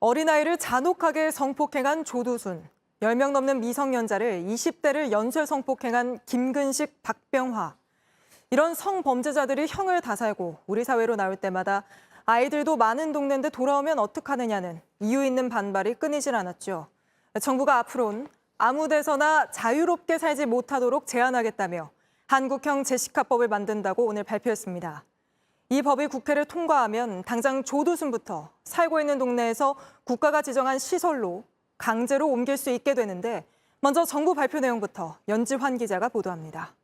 어린아이를 잔혹하게 성폭행한 조두순, 10명 넘는 미성년자를 20대를 연쇄 성폭행한 김근식, 박병화. 이런 성범죄자들이 형을 다 살고 우리 사회로 나올 때마다 아이들도 많은 동네인데 돌아오면 어떡하느냐는 이유 있는 반발이 끊이질 않았죠. 정부가 앞으로는 아무 데서나 자유롭게 살지 못하도록 제한하겠다며 한국형 제시카법을 만든다고 오늘 발표했습니다. 이 법이 국회를 통과하면 당장 조두순부터 살고 있는 동네에서 국가가 지정한 시설로 강제로 옮길 수 있게 되는데 먼저 정부 발표 내용부터 연지환 기자가 보도합니다.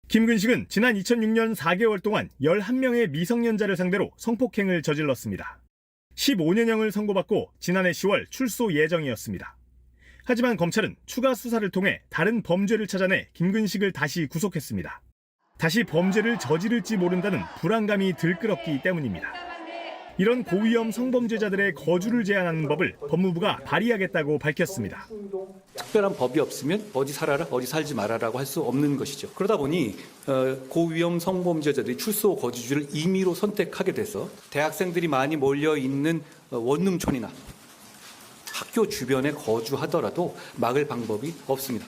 김근식은 지난 2006년 4개월 동안 11명의 미성년자를 상대로 성폭행을 저질렀습니다. 15년형을 선고받고 지난해 10월 출소 예정이었습니다. 하지만 검찰은 추가 수사를 통해 다른 범죄를 찾아내 김근식을 다시 구속했습니다. 다시 범죄를 저지를지 모른다는 불안감이 들끓었기 때문입니다. 이런 고위험 성범죄자들의 거주를 제한하는 법을 법무부가 발의하겠다고 밝혔습니다. 특별한 법이 없으면 어디 살아라, 어디 살지 말아라고 할 수 없는 것이죠. 그러다 보니 고위험 성범죄자들이 출소 거주지를 임의로 선택하게 돼서 대학생들이 많이 몰려 있는 원룸촌이나 학교 주변에 거주하더라도 막을 방법이 없습니다.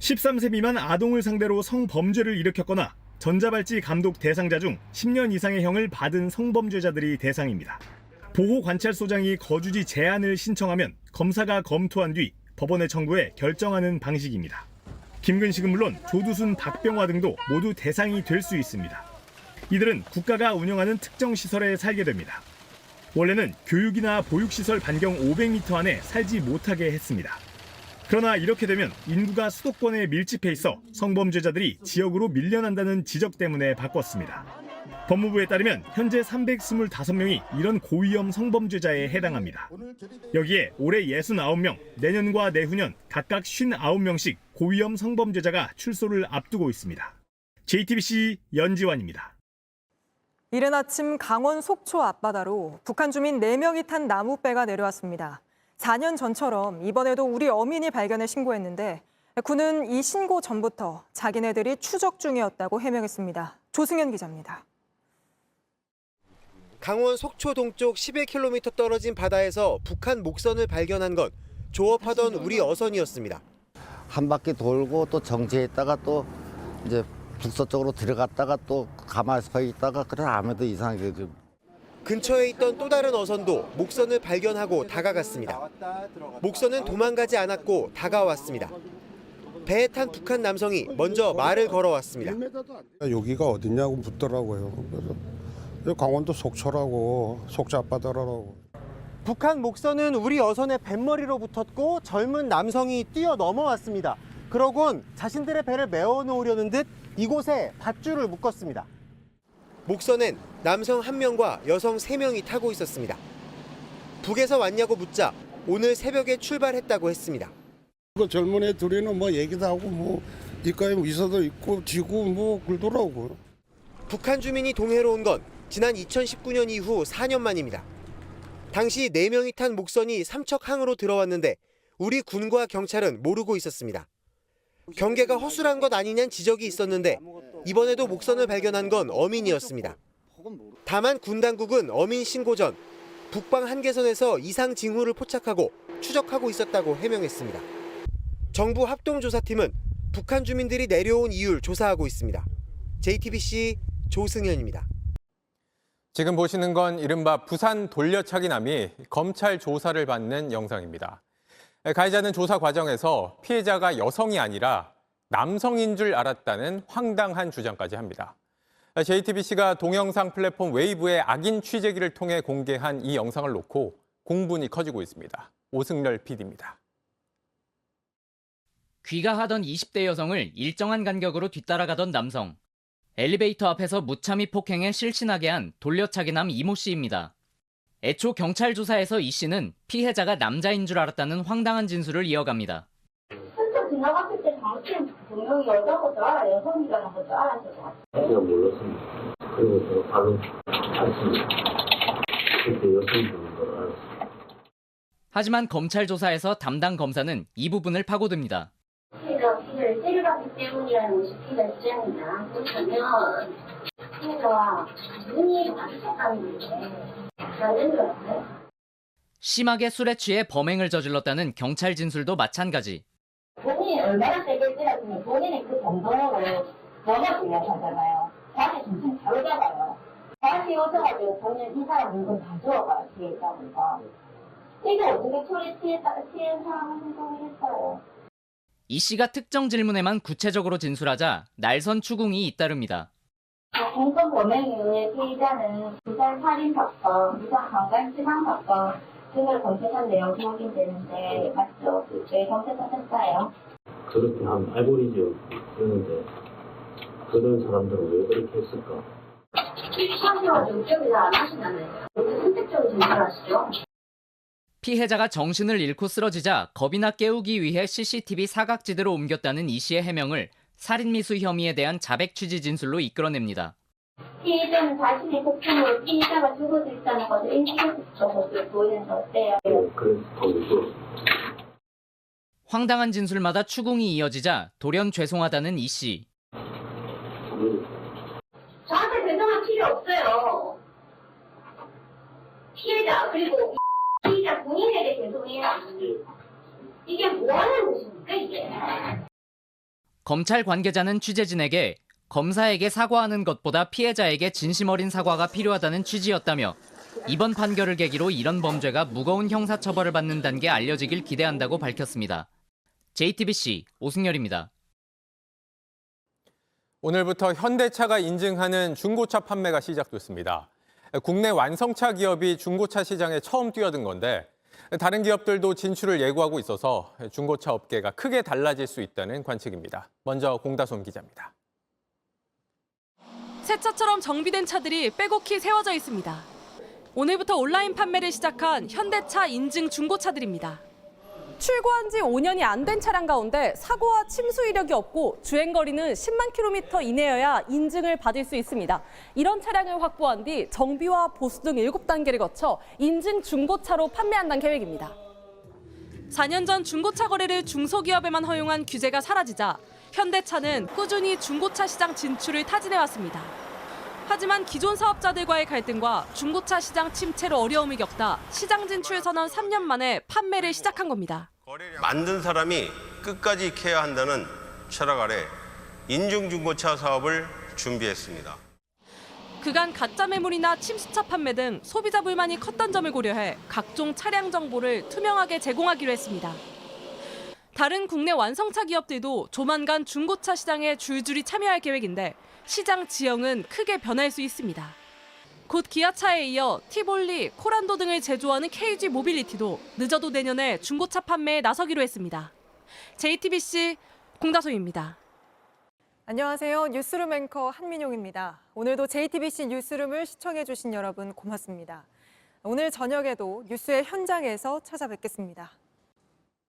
13세 미만 아동을 상대로 성범죄를 일으켰거나 전자발찌 감독 대상자 중 10년 이상의 형을 받은 성범죄자들이 대상입니다. 보호관찰소장이 거주지 제한을 신청하면 검사가 검토한 뒤 법원에 청구해 결정하는 방식입니다. 김근식은 물론 조두순, 박병화 등도 모두 대상이 될 수 있습니다. 이들은 국가가 운영하는 특정 시설에 살게 됩니다. 원래는 교육이나 보육시설 반경 500m 안에 살지 못하게 했습니다. 그러나 이렇게 되면 인구가 수도권에 밀집해 있어 성범죄자들이 지역으로 밀려난다는 지적 때문에 바꿨습니다. 법무부에 따르면 현재 325명이 이런 고위험 성범죄자에 해당합니다. 여기에 올해 69명, 내년과 내후년 각각 59명씩 고위험 성범죄자가 출소를 앞두고 있습니다. JTBC 연지환입니다. 이른 아침 강원 속초 앞바다로 북한 주민 4명이 탄 나무배가 내려왔습니다. 4년 전처럼 이번에도 우리 어민이 발견해 신고했는데 군은 이 신고 전부터 자기네들이 추적 중이었다고 해명했습니다. 조승현 기자입니다. 강원 속초 동쪽 11km 떨어진 바다에서 북한 목선을 발견한 건 조업하던 우리 어선이었습니다. 한 바퀴 돌고 또 정지했다가 또 이제 북서쪽으로 들어갔다가 또 가만히 서 있다가 그래 아무래도 이상하게 좀. 근처에 있던 또 다른 어선도 목선을 발견하고 다가갔습니다. 목선은 도망가지 않았고 다가왔습니다. 배에 탄 북한 남성이 먼저 말을 걸어왔습니다. 여기가 어디냐고 묻더라고요. 그래서 강원도 속초라고, 속초 앞바다라고. 북한 목선은 우리 어선의 뱃머리로 붙었고 젊은 남성이 뛰어 넘어왔습니다. 그러곤 자신들의 배를 메워놓으려는 듯 이곳에 밧줄을 묶었습니다. 목선엔 남성 1명과 여성 3명이 타고 있었습니다. 북에서 왔냐고 묻자 오늘 새벽에 출발했다고 했습니다. 그 젊은 애 둘이는 뭐 얘기도 하고 뭐 이과에 의사도 있고 지고 뭐 그러더라고요. 북한 주민이 동해로 온 건 지난 2019년 이후 4년 만입니다. 당시 4명이 탄 목선이 삼척항으로 들어왔는데 우리 군과 경찰은 모르고 있었습니다. 경계가 허술한 것 아니냐는 지적이 있었는데 이번에도 목선을 발견한 건 어민이었습니다. 다만 군 당국은 어민 신고 전 북방 한계선에서 이상 징후를 포착하고 추적하고 있었다고 해명했습니다. 정부 합동조사팀은 북한 주민들이 내려온 이유를 조사하고 있습니다. JTBC 조승현입니다. 지금 보시는 건 이른바 부산 돌려차기남이 검찰 조사를 받는 영상입니다. 가해자는 조사 과정에서 피해자가 여성이 아니라 남성인 줄 알았다는 황당한 주장까지 합니다. JTBC가 동영상 플랫폼 웨이브의 악인 취재기를 통해 공개한 이 영상을 놓고 공분이 커지고 있습니다. 오승렬 PD입니다. 귀가하던 20대 여성을 일정한 간격으로 뒤따라가던 남성. 엘리베이터 앞에서 무참히 폭행해 실신하게 한 돌려차기남 이모 씨입니다. 애초 경찰 조사에서 이 씨는 피해자가 남자인 줄 알았다는 황당한 진술을 이어갑니다. 스쳐 지나갔을 때 당신 분명히 여자인 것도 알아, 여성이라는 것도 알았어요. 제가 몰랐습니다. 그리고 제가 바로 알았습니다. 그때 여성이라는 걸 알았습니다. 하지만 검찰 조사에서 담당 검사는 이 부분을 파고듭니다. 피해를 때려봤기 때문이라는 것이 피해자 주장이다. 그렇다면 피해자와 무슨 일이 마주쳤다는 건데 잘 된 줄 알았어요. 심하게 술에 취해 범행을 저질렀다는 경찰 진술도 마찬가지. 본인이 얼마나 세게 찔렀으면 본인이 그 정도로 넘어지려고 하잖아요. 다시 정신 바로 잡아요. 다시 오셔가지고 본인 이 사람 물건 다 주워가요. 뒤에 있다 보니까. 이게 어떻게 술에 취한 사람을 행동을 했어요. 이 씨가 특정 질문에만 구체적으로 진술하자 날선 추궁이 잇따릅니다. 공범 범행에 의해 피의자는 부산 살인사건, 부산 강간치상사건 등을 검색한 내용이 확인되는데 맞죠? 왜 검색하셨어요? 그렇게 한 알고리즘 쓰는데 그런 사람들은 왜 그렇게 했을까? 피의자가 기억이 안 하시나요? 왜 선택적으로 진술하시죠? 피해자가 정신을 잃고 쓰러지자 겁이나 깨우기 위해 CCTV 사각지대로 옮겼다는 이 씨의 해명을 살인미수 혐의에 대한 자백 취지 진술로 이끌어냅니다. 피해자는 자신의 폭행으로 피해자가 죽어져 있다는 것을 인식했었죠. 거기에 보이는데 어때요? 그래서 더 무서웠어. 황당한 진술마다 추궁이 이어지자 돌연 죄송하다는 이 씨. 저한테 죄송할 필요 없어요. 피해자 그리고 피해자 본인에게 죄송해야지. 이게 뭐 하는 짓입니까 이게? 검찰 관계자는 취재진에게 검사에게 사과하는 것보다 피해자에게 진심 어린 사과가 필요하다는 취지였다며 이번 판결을 계기로 이런 범죄가 무거운 형사처벌을 받는다는 게 알려지길 기대한다고 밝혔습니다. JTBC 오승열입니다. 오늘부터 현대차가 인증하는 중고차 판매가 시작됐습니다. 국내 완성차 기업이 중고차 시장에 처음 뛰어든 건데 다른 기업들도 진출을 예고하고 있어서 중고차 업계가 크게 달라질 수 있다는 관측입니다. 먼저 공다솜 기자입니다. 새 차처럼 정비된 차들이 빼곡히 세워져 있습니다. 오늘부터 온라인 판매를 시작한 현대차 인증 중고차들입니다. 출고한 지 5년이 안 된 차량 가운데 사고와 침수 이력이 없고 주행거리는 10만 킬로미터 이내여야 인증을 받을 수 있습니다. 이런 차량을 확보한 뒤 정비와 보수 등 7단계를 거쳐 인증 중고차로 판매한다는 계획입니다. 4년 전 중고차 거래를 중소기업에만 허용한 규제가 사라지자 현대차는 꾸준히 중고차 시장 진출을 타진해왔습니다. 하지만 기존 사업자들과의 갈등과 중고차 시장 침체로 어려움을 겪다 시장 진출 선언 3년 만에 판매를 시작한 겁니다. 만든 사람이 끝까지 지켜야 한다는 철학 아래 인증 중고차 사업을 준비했습니다. 그간 가짜 매물이나 침수차 판매 등 소비자 불만이 컸던 점을 고려해 각종 차량 정보를 투명하게 제공하기로 했습니다. 다른 국내 완성차 기업들도 조만간 중고차 시장에 줄줄이 참여할 계획인데 시장 지형은 크게 변할 수 있습니다. 곧 기아차에 이어 티볼리, 코란도 등을 제조하는 KG 모빌리티도 늦어도 내년에 중고차 판매에 나서기로 했습니다. JTBC 공다솜입니다. 안녕하세요. 뉴스룸 앵커 한민용입니다. 오늘도 JTBC 뉴스룸을 시청해주신 여러분 고맙습니다. 오늘 저녁에도 뉴스의 현장에서 찾아뵙겠습니다.